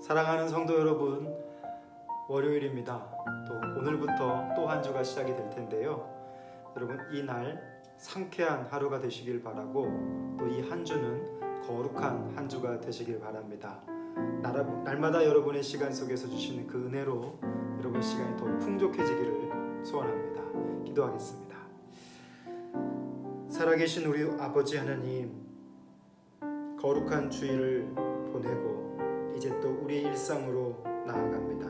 사랑하는 성도 여러분, 월요일입니다. 또 오늘부터 또 한 주가 시작이 될 텐데요. 여러분, 이 날 상쾌한 하루가 되시길 바라고 또 이 한 주는 거룩한 한 주가 되시길 바랍니다. 날마다 여러분의 시간 속에서 주시는 그 은혜로 여러분 시간이 더 풍족해지기를 소원합니다. 기도하겠습니다. 살아계신 우리 아버지 하나님, 거룩한 주일을 보내고 이제 또 우리의 일상으로 나아갑니다.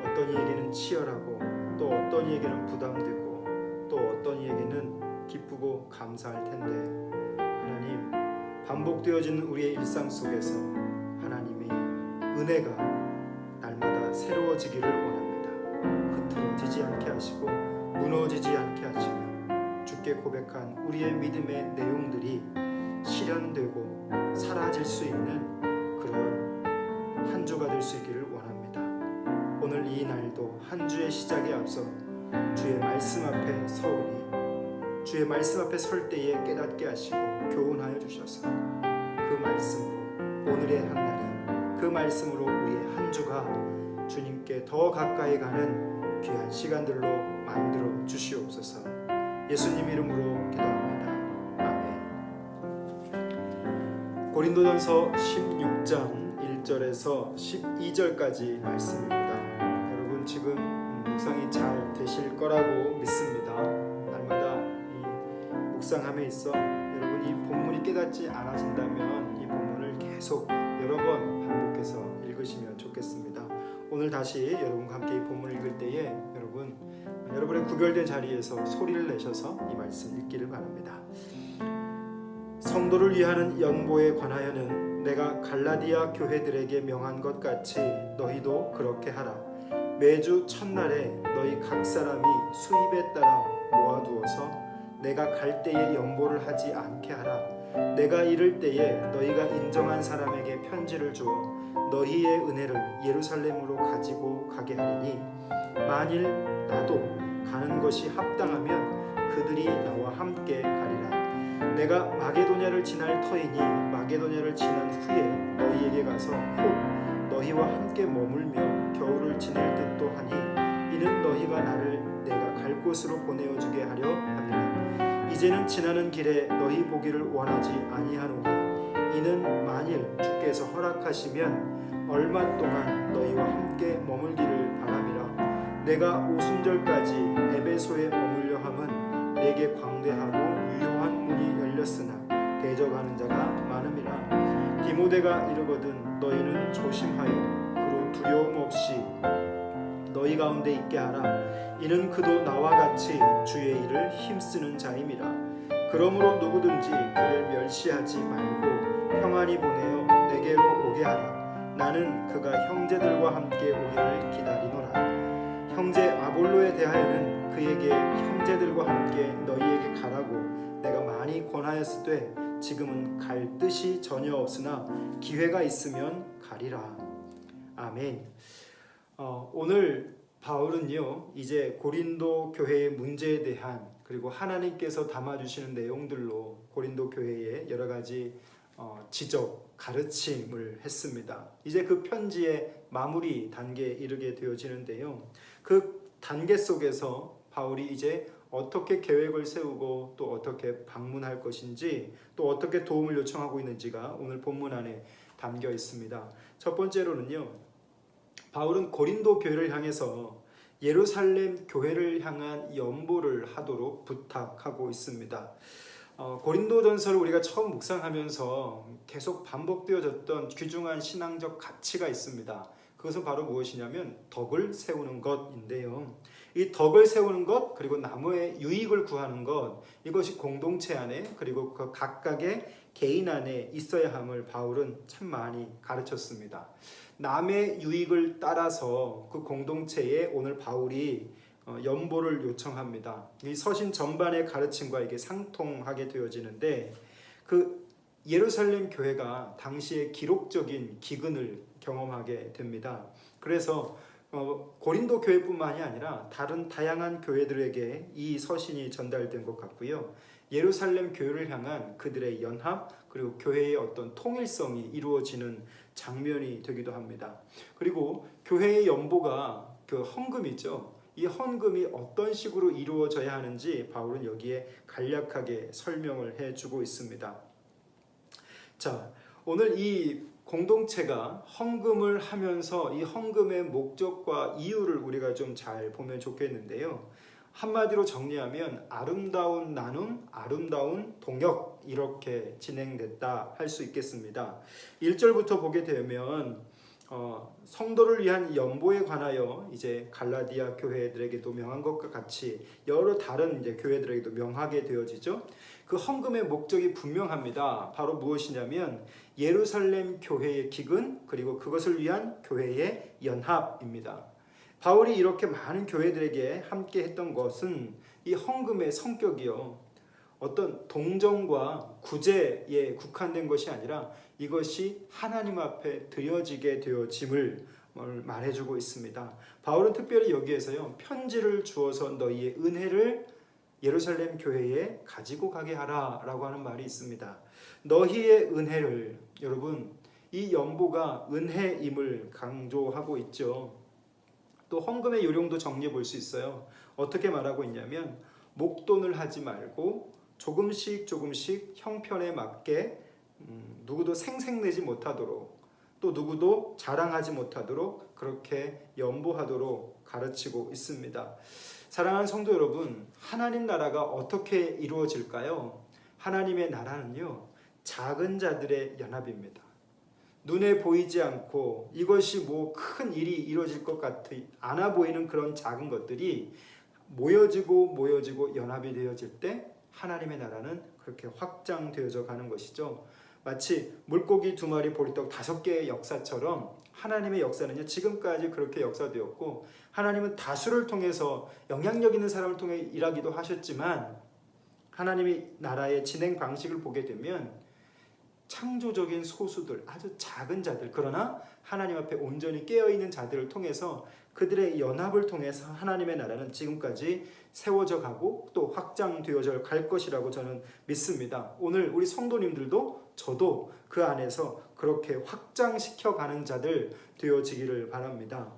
어떤 이에게는 치열하고 또 어떤 이에게는 부담되고 또 어떤 이에게는 기쁘고 감사할 텐데, 하나님, 반복되어지는 우리의 일상 속에서 하나님의 은혜가 날마다 새로워지기를 원합니다. 흐트러지지 않게 하시고 무너지지 않게 하시며 주께 고백한 우리의 믿음의 내용들이 실현되고 사라질 수 있는 그런 한 주가 될 수 있기를 원합니다. 오늘 이 날도 한 주의 시작에 앞서 주의 말씀 앞에 서오니 주의 말씀 앞에 설 때에 깨닫게 하시고 교훈하여 주셔서 그 말씀으로 오늘의 한 날이, 그 말씀으로 우리의 한 주가 주님께 더 가까이 가는 귀한 시간들로 만들어 주시옵소서. 예수님 이름으로 기도합니다. 아멘. 고린도전서 16장 1절에서 12절까지 말씀입니다. 여러분, 지금 묵상이 잘 되실 거라고 믿습니다. 날마다 이 묵상함에 있어 여러분 이 본문이 깨닫지 않아진다면 이 본문을 계속 여러 번 반복해서 읽으시면 좋겠습니다. 오늘 다시 여러분과 함께 이 본문을 읽을 때에 여러분의 구별된 자리에서 소리를 내셔서 이 말씀 읽기를 바랍니다. 성도를 위하는 연보에 관하여는 내가 갈라디아 교회들에게 명한 것 같이 너희도 그렇게 하라. 매주 첫날에 너희 각 사람이 수입에 따라 모아두어서 내가 갈 때에 연보를 하지 않게 하라. 내가 이를 때에 너희가 인정한 사람에게 편지를 주어 너희의 은혜를 예루살렘으로 가지고 가게 하리니, 만일 나도 가는 것이 합당하면 그들이 나와 함께 가리라. 내가 마게도냐를 지날 터이니 마게도냐를 지난 후에 너희에게 가서 혹 너희와 함께 머물며 겨울을 지낼 듯도 하니, 이는 너희가 나를 내가 갈 곳으로 보내어 주게 하려 함이라. 이제는 지나는 길에 너희 보기를 원하지 아니하노니, 이는 만일 주께서 허락하시면 얼마 동안 너희와 함께 머물기를 바람이라. 내가 오순절까지 에베소에 머물려 함은 내게 광대하고 유효한 문이 열렸으나 대적하는 자가 많음이라. 디모데가 이르거든 너희는 조심하여 그로 두려움 없이 너희 가운데 있게 하라. 이는 그도 나와 같이 주의 일을 힘쓰는 자임이라. 그러므로 누구든지 그를 멸시하지 말고 평안히 보내어 내게로 오게 하라. 나는 그가 형제들과 함께 오기를 기다리노라. 형제 아볼로에 대하여는 그에게 형제들과 함께 너희에게 가라고 내가 많이 권하였으되 지금은 갈 뜻이 전혀 없으나 기회가 있으면 가리라. 아멘. 오늘 바울은요, 이제 고린도 교회의 문제에 대한, 그리고 하나님께서 담아주시는 내용들로 고린도 교회의 여러 가지 지적, 가르침을 했습니다. 이제 그 편지의 마무리 단계에 이르게 되어지는데요. 그 단계 속에서 바울이 이제 어떻게 계획을 세우고 또 어떻게 방문할 것인지, 또 어떻게 도움을 요청하고 있는지가 오늘 본문 안에 담겨 있습니다. 첫 번째로는요, 바울은 고린도 교회를 향해서 예루살렘 교회를 향한 연보를 하도록 부탁하고 있습니다. 고린도전서를 우리가 처음 묵상하면서 계속 반복되어졌던 귀중한 신앙적 가치가 있습니다. 그것은 바로 무엇이냐면 덕을 세우는 것인데요. 이 덕을 세우는 것, 그리고 나무의 유익을 구하는 것, 이것이 공동체 안에, 그리고 그 각각의 개인 안에 있어야 함을 바울은 참 많이 가르쳤습니다. 남의 유익을 따라서 그 공동체에 오늘 바울이 연보를 요청합니다. 이 서신 전반의 가르침과 이게 상통하게 되어지는데, 그 예루살렘 교회가 당시에 기록적인 기근을 경험하게 됩니다. 그래서 고린도 교회뿐만이 아니라 다른 다양한 교회들에게 이 서신이 전달된 것 같고요. 예루살렘 교회를 향한 그들의 연합, 그리고 교회의 어떤 통일성이 이루어지는 장면이 되기도 합니다. 그리고 교회의 연보가 그 헌금이죠. 이 헌금이 어떤 식으로 이루어져야 하는지 바울은 여기에 간략하게 설명을 해주고 있습니다. 자, 오늘 이 공동체가 헌금을 하면서 이 헌금의 목적과 이유를 우리가 좀 잘 보면 좋겠는데요. 한마디로 정리하면 아름다운 나눔, 아름다운 동역 이렇게 진행됐다 할 수 있겠습니다. 1절부터 보게 되면 성도를 위한 연보에 관하여 이제 갈라디아 교회들에게도 명한 것과 같이 여러 다른 이제 교회들에게도 명하게 되어지죠. 그 헌금의 목적이 분명합니다. 바로 무엇이냐면 예루살렘 교회의 기근 그리고 그것을 위한 교회의 연합입니다. 바울이 이렇게 많은 교회들에게 함께 했던 것은 이 헌금의 성격이요. 어떤 동정과 구제에 국한된 것이 아니라 이것이 하나님 앞에 드려지게 되어짐을 말해주고 있습니다. 바울은 특별히 여기에서요. 편지를 주어서 너희의 은혜를 예루살렘 교회에 가지고 가게 하라 라고 하는 말이 있습니다. 너희의 은혜를 여러분 이 연보가 은혜임을 강조하고 있죠. 또 헌금의 요령도 정리해 볼 수 있어요. 어떻게 말하고 있냐면 목돈을 하지 말고 조금씩 형편에 맞게 누구도 생색내지 못하도록 또 누구도 자랑하지 못하도록 그렇게 연보하도록 가르치고 있습니다. 사랑하는 성도 여러분, 하나님 나라가 어떻게 이루어질까요? 하나님의 나라는요, 작은 자들의 연합입니다. 눈에 보이지 않고 이것이 뭐 큰 일이 이루어질 것 같이 않아 보이는 그런 작은 것들이 모여지고 연합이 되어질 때 하나님의 나라는 그렇게 확장되어져 가는 것이죠. 마치 물고기 2마리 보리떡 5개의 역사처럼 하나님의 역사는요 지금까지 그렇게 역사되었고 하나님은 다수를 통해서 영향력 있는 사람을 통해 일하기도 하셨지만 하나님의 나라의 진행 방식을 보게 되면 창조적인 소수들, 아주 작은 자들, 그러나 하나님 앞에 온전히 깨어있는 자들을 통해서 그들의 연합을 통해서 하나님의 나라는 지금까지 세워져 가고 또 확장되어져 갈 것이라고 저는 믿습니다. 오늘 우리 성도님들도 저도 그 안에서 그렇게 확장시켜 가는 자들 되어지기를 바랍니다.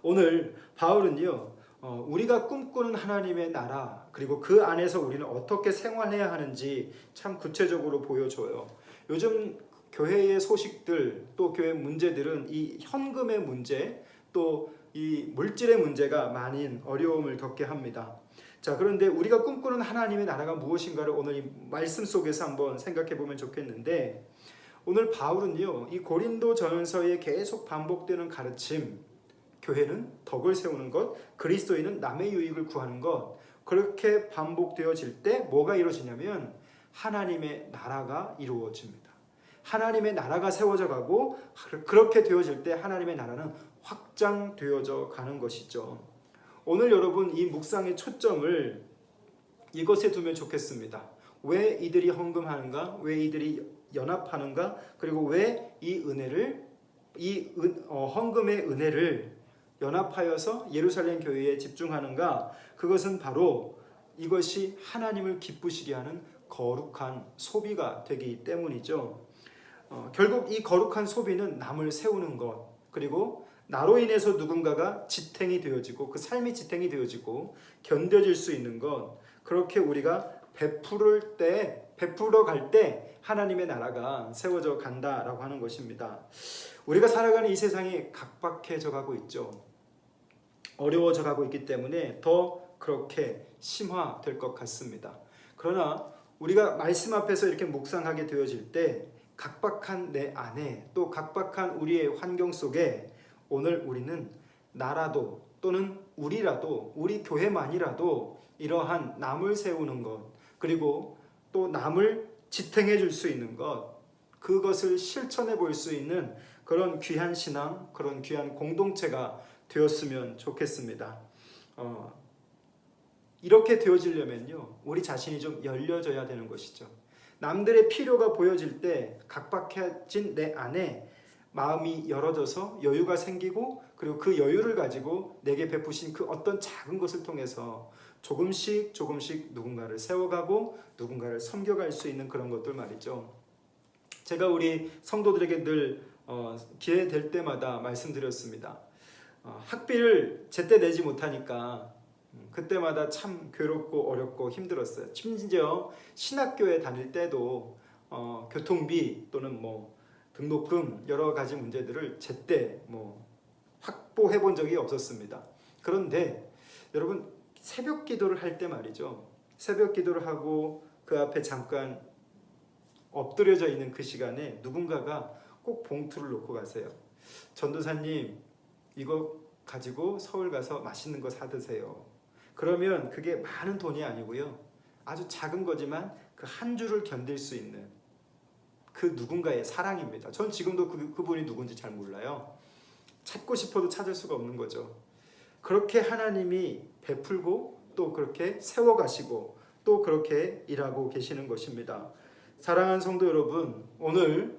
오늘 바울은요, 우리가 꿈꾸는 하나님의 나라 그리고 그 안에서 우리는 어떻게 생활해야 하는지 참 구체적으로 보여줘요. 요즘 교회의 소식들 또 교회 문제들은 이 현금의 문제 또 이 물질의 문제가 많은 어려움을 겪게 합니다. 자, 그런데 우리가 꿈꾸는 하나님의 나라가 무엇인가를 오늘 이 말씀 속에서 한번 생각해 보면 좋겠는데 오늘 바울은요 이 고린도 전서에 계속 반복되는 가르침 교회는 덕을 세우는 것, 그리스도인은 남의 유익을 구하는 것 그렇게 반복되어질 때 뭐가 이루어지냐면 하나님의 나라가 이루어집니다. 하나님의 나라가 세워져 가고 그렇게 되어질 때 하나님의 나라는 확장되어져 가는 것이죠. 오늘 여러분 이 묵상의 초점을 이것에 두면 좋겠습니다. 왜 이들이 헌금하는가? 왜 이들이 연합하는가? 그리고 왜 이 은혜를 헌금의 은혜를 연합하여서 예루살렘 교회에 집중하는가? 그것은 바로 이것이 하나님을 기쁘시게 하는 거룩한 소비가 되기 때문이죠. 결국 이 거룩한 소비는 남을 세우는 것 그리고 나로 인해서 누군가가 지탱이 되어지고 그 삶이 지탱이 되어지고 견뎌질 수 있는 것 그렇게 우리가 베풀어 갈 때 하나님의 나라가 세워져 간다라고 하는 것입니다. 우리가 살아가는 이 세상이 각박해져 가고 있죠. 어려워져 가고 있기 때문에 더 그렇게 심화될 것 같습니다. 그러나 우리가 말씀 앞에서 이렇게 묵상하게 되어질 때 각박한 내 안에 또 각박한 우리의 환경 속에 오늘 우리는 나라도 또는 우리라도 우리 교회만이라도 이러한 남을 세우는 것 그리고 또 남을 지탱해 줄 수 있는 것 그것을 실천해 볼 수 있는 그런 귀한 신앙 그런 귀한 공동체가 되었으면 좋겠습니다. 이렇게 되어지려면요 우리 자신이 좀 열려져야 되는 것이죠. 남들의 필요가 보여질 때 각박해진 내 안에 마음이 열어져서 여유가 생기고 그리고 그 여유를 가지고 내게 베푸신 그 어떤 작은 것을 통해서 조금씩 누군가를 세워가고 누군가를 섬겨갈 수 있는 그런 것들 말이죠. 제가 우리 성도들에게 늘 기회 될 때마다 말씀드렸습니다. 학비를 제때 내지 못하니까 그때마다 참 괴롭고 어렵고 힘들었어요. 심지어 신학교에 다닐 때도 교통비 또는 뭐 등록금 여러 가지 문제들을 제때 뭐 확보해 본 적이 없었습니다. 그런데 여러분 새벽 기도를 할 때 말이죠. 새벽 기도를 하고 그 앞에 잠깐 엎드려져 있는 그 시간에 누군가가 꼭 봉투를 놓고 가세요. 전도사님 이거 가지고 서울 가서 맛있는 거 사 드세요. 그러면 그게 많은 돈이 아니고요. 아주 작은 거지만 그 한 주를 견딜 수 있는 그 누군가의 사랑입니다. 전 지금도 그분이 누군지 잘 몰라요. 찾고 싶어도 찾을 수가 없는 거죠. 그렇게 하나님이 베풀고 또 그렇게 세워가시고 또 그렇게 일하고 계시는 것입니다. 사랑하는 성도 여러분, 오늘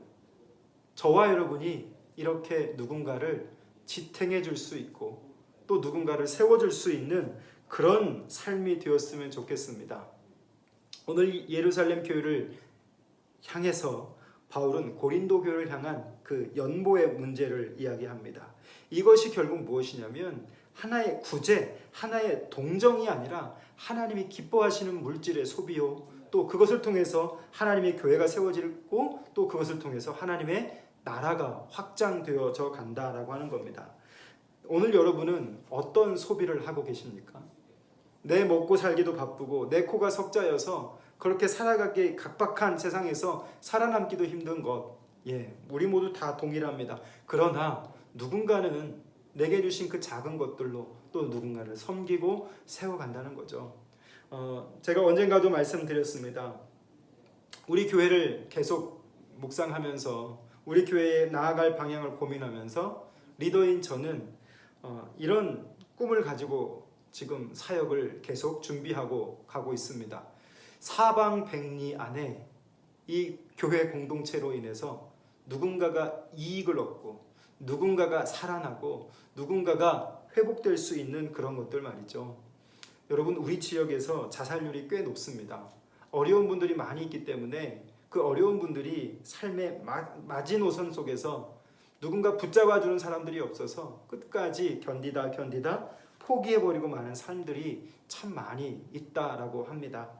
저와 여러분이 이렇게 누군가를 지탱해 줄 수 있고 또 누군가를 세워줄 수 있는 그런 삶이 되었으면 좋겠습니다. 오늘 예루살렘 교회를 향해서 바울은 고린도 교회를 향한 그 연보의 문제를 이야기합니다. 이것이 결국 무엇이냐면 하나의 구제, 하나의 동정이 아니라 하나님이 기뻐하시는 물질의 소비요. 또 그것을 통해서 하나님의 교회가 세워지고 또 그것을 통해서 하나님의 나라가 확장되어져 간다라고 하는 겁니다. 오늘 여러분은 어떤 소비를 하고 계십니까? 내 먹고 살기도 바쁘고 내 코가 석자여서 그렇게 살아가기 각박한 세상에서 살아남기도 힘든 것, 우리 모두 다 동일합니다. 그러나 누군가는 내게 주신 그 작은 것들로 또 누군가를 섬기고 세워간다는 거죠. 제가 언젠가도 말씀드렸습니다. 우리 교회를 계속 묵상하면서 우리 교회에 나아갈 방향을 고민하면서 리더인 저는 이런 꿈을 가지고 지금 사역을 계속 준비하고 가고 있습니다. 사방백리 안에 이 교회 공동체로 인해서 누군가가 이익을 얻고 누군가가 살아나고 누군가가 회복될 수 있는 그런 것들 말이죠. 여러분 우리 지역에서 자살률이 꽤 높습니다. 어려운 분들이 많이 있기 때문에 그 어려운 분들이 삶의 마지노선 속에서 누군가 붙잡아주는 사람들이 없어서 끝까지 견디다 포기해버리고 마는 삶들이 참 많이 있다라고 합니다.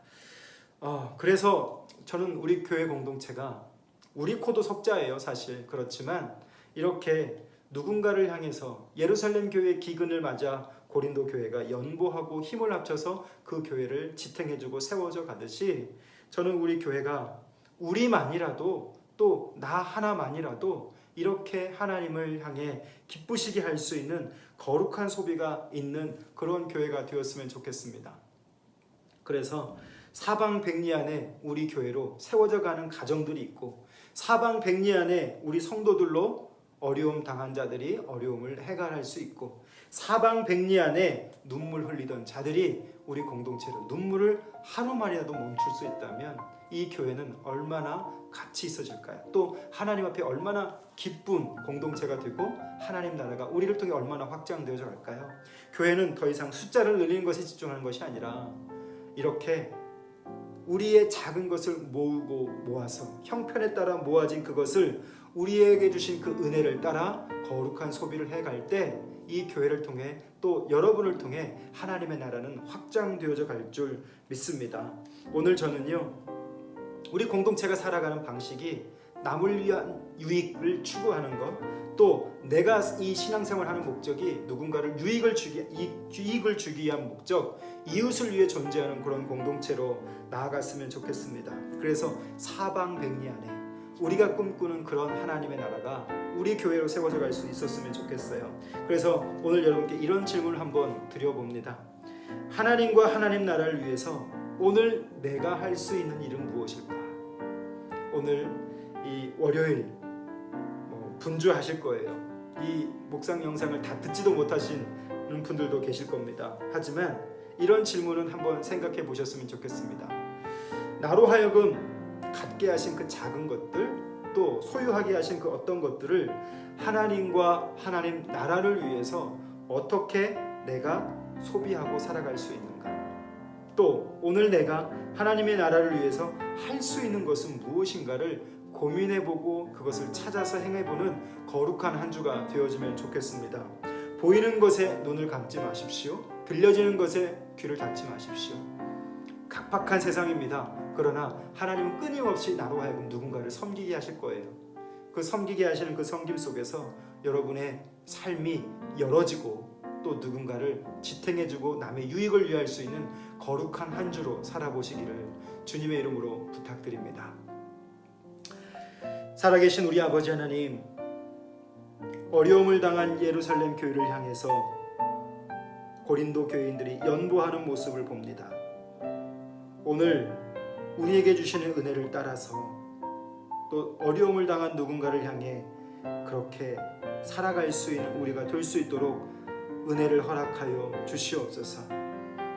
그래서 저는 우리 교회 공동체가 우리 코도 석자예요 사실. 그렇지만 이렇게 누군가를 향해서 예루살렘 교회의 기근을 맞아 고린도 교회가 연보하고 힘을 합쳐서 그 교회를 지탱해주고 세워져 가듯이 저는 우리 교회가 우리만이라도 또 나 하나만이라도 이렇게 하나님을 향해 기쁘시게 할 수 있는 거룩한 소비가 있는 그런 교회가 되었으면 좋겠습니다. 그래서 사방백리 안에 우리 교회로 세워져 가는 가정들이 있고 사방백리 안에 우리 성도들로 어려움 당한 자들이 어려움을 해결할 수 있고 사방백리 안에 눈물 흘리던 자들이 우리 공동체로 눈물을 하루만이라도 멈출 수 있다면 이 교회는 얼마나 같이 있어질까요? 또 하나님 앞에 얼마나 기쁜 공동체가 되고 하나님 나라가 우리를 통해 얼마나 확장되어져 갈까요? 교회는 더 이상 숫자를 늘리는 것에 집중하는 것이 아니라 이렇게 우리의 작은 것을 모으고 모아서 형편에 따라 모아진 그것을 우리에게 주신 그 은혜를 따라 거룩한 소비를 해갈 때 이 교회를 통해 또 여러분을 통해 하나님의 나라는 확장되어져 갈 줄 믿습니다. 오늘 저는요 우리 공동체가 살아가는 방식이 남을 위한 유익을 추구하는 것, 또 내가 이 신앙생활하는 목적이 누군가를 이익을 주기 위한 목적, 이웃을 위해 존재하는 그런 공동체로 나아갔으면 좋겠습니다. 그래서 사방백리 안에 우리가 꿈꾸는 그런 하나님의 나라가 우리 교회로 세워져 갈 수 있었으면 좋겠어요. 그래서 오늘 여러분께 이런 질문을 한번 드려봅니다. 하나님과 하나님 나라를 위해서 오늘 내가 할 수 있는 일은 무엇일까? 오늘 이 월요일 분주하실 거예요. 이 묵상 영상을 다 듣지도 못하시는 분들도 계실 겁니다. 하지만 이런 질문은 한번 생각해 보셨으면 좋겠습니다. 나로 하여금 갖게 하신 그 작은 것들, 또 소유하게 하신 그 어떤 것들을 하나님과 하나님 나라를 위해서 어떻게 내가 소비하고 살아갈 수 있는가? 또 오늘 내가 하나님의 나라를 위해서 할 수 있는 것은 무엇인가를 고민해보고 그것을 찾아서 행해보는 거룩한 한 주가 되어지면 좋겠습니다. 보이는 것에 눈을 감지 마십시오. 들려지는 것에 귀를 닫지 마십시오. 각박한 세상입니다. 그러나 하나님은 끊임없이 나로 하여금 누군가를 섬기게 하실 거예요. 그 섬기게 하시는 그 섬김 속에서 여러분의 삶이 열어지고 또 누군가를 지탱해주고 남의 유익을 위할 수 있는 거룩한 한 주로 살아보시기를 주님의 이름으로 부탁드립니다. 살아계신 우리 아버지 하나님, 어려움을 당한 예루살렘 교회를 향해서 고린도 교인들이 연보하는 모습을 봅니다. 오늘 우리에게 주시는 은혜를 따라서 또 어려움을 당한 누군가를 향해 그렇게 살아갈 수 있는 우리가 될 수 있도록 은혜를 허락하여 주시옵소서.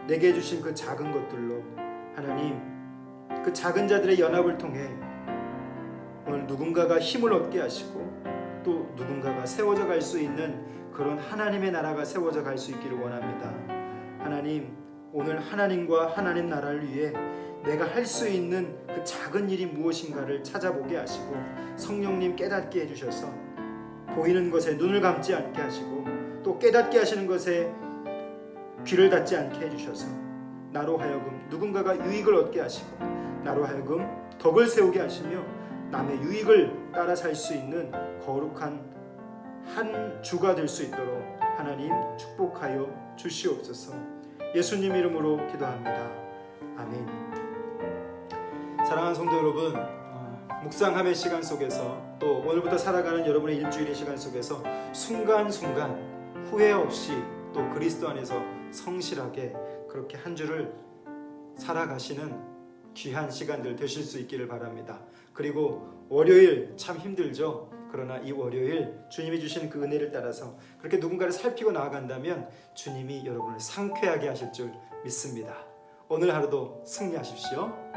내게 주신 그 작은 것들로 하나님, 그 작은 자들의 연합을 통해 오늘 누군가가 힘을 얻게 하시고 또 누군가가 세워져 갈 수 있는 그런 하나님의 나라가 세워져 갈 수 있기를 원합니다. 하나님, 오늘 하나님과 하나님 나라를 위해 내가 할 수 있는 그 작은 일이 무엇인가를 찾아보게 하시고 성령님 깨닫게 해주셔서 보이는 것에 눈을 감지 않게 하시고 또 깨닫게 하시는 것에 귀를 닫지 않게 해주셔서 나로 하여금 누군가가 유익을 얻게 하시고 나로 하여금 덕을 세우게 하시며 남의 유익을 따라 살 수 있는 거룩한 한 주가 될 수 있도록 하나님 축복하여 주시옵소서. 예수님 이름으로 기도합니다. 아멘. 사랑하는 성도 여러분, 묵상함의 시간 속에서 또 오늘부터 살아가는 여러분의 일주일의 시간 속에서 순간순간 후회 없이 또 그리스도 안에서 성실하게 그렇게 한 주를 살아가시는 귀한 시간들 되실 수 있기를 바랍니다. 그리고 월요일 참 힘들죠. 그러나 이 월요일 주님이 주시는 그 은혜를 따라서 그렇게 누군가를 살피고 나아간다면 주님이 여러분을 상쾌하게 하실 줄 믿습니다. 오늘 하루도 승리하십시오.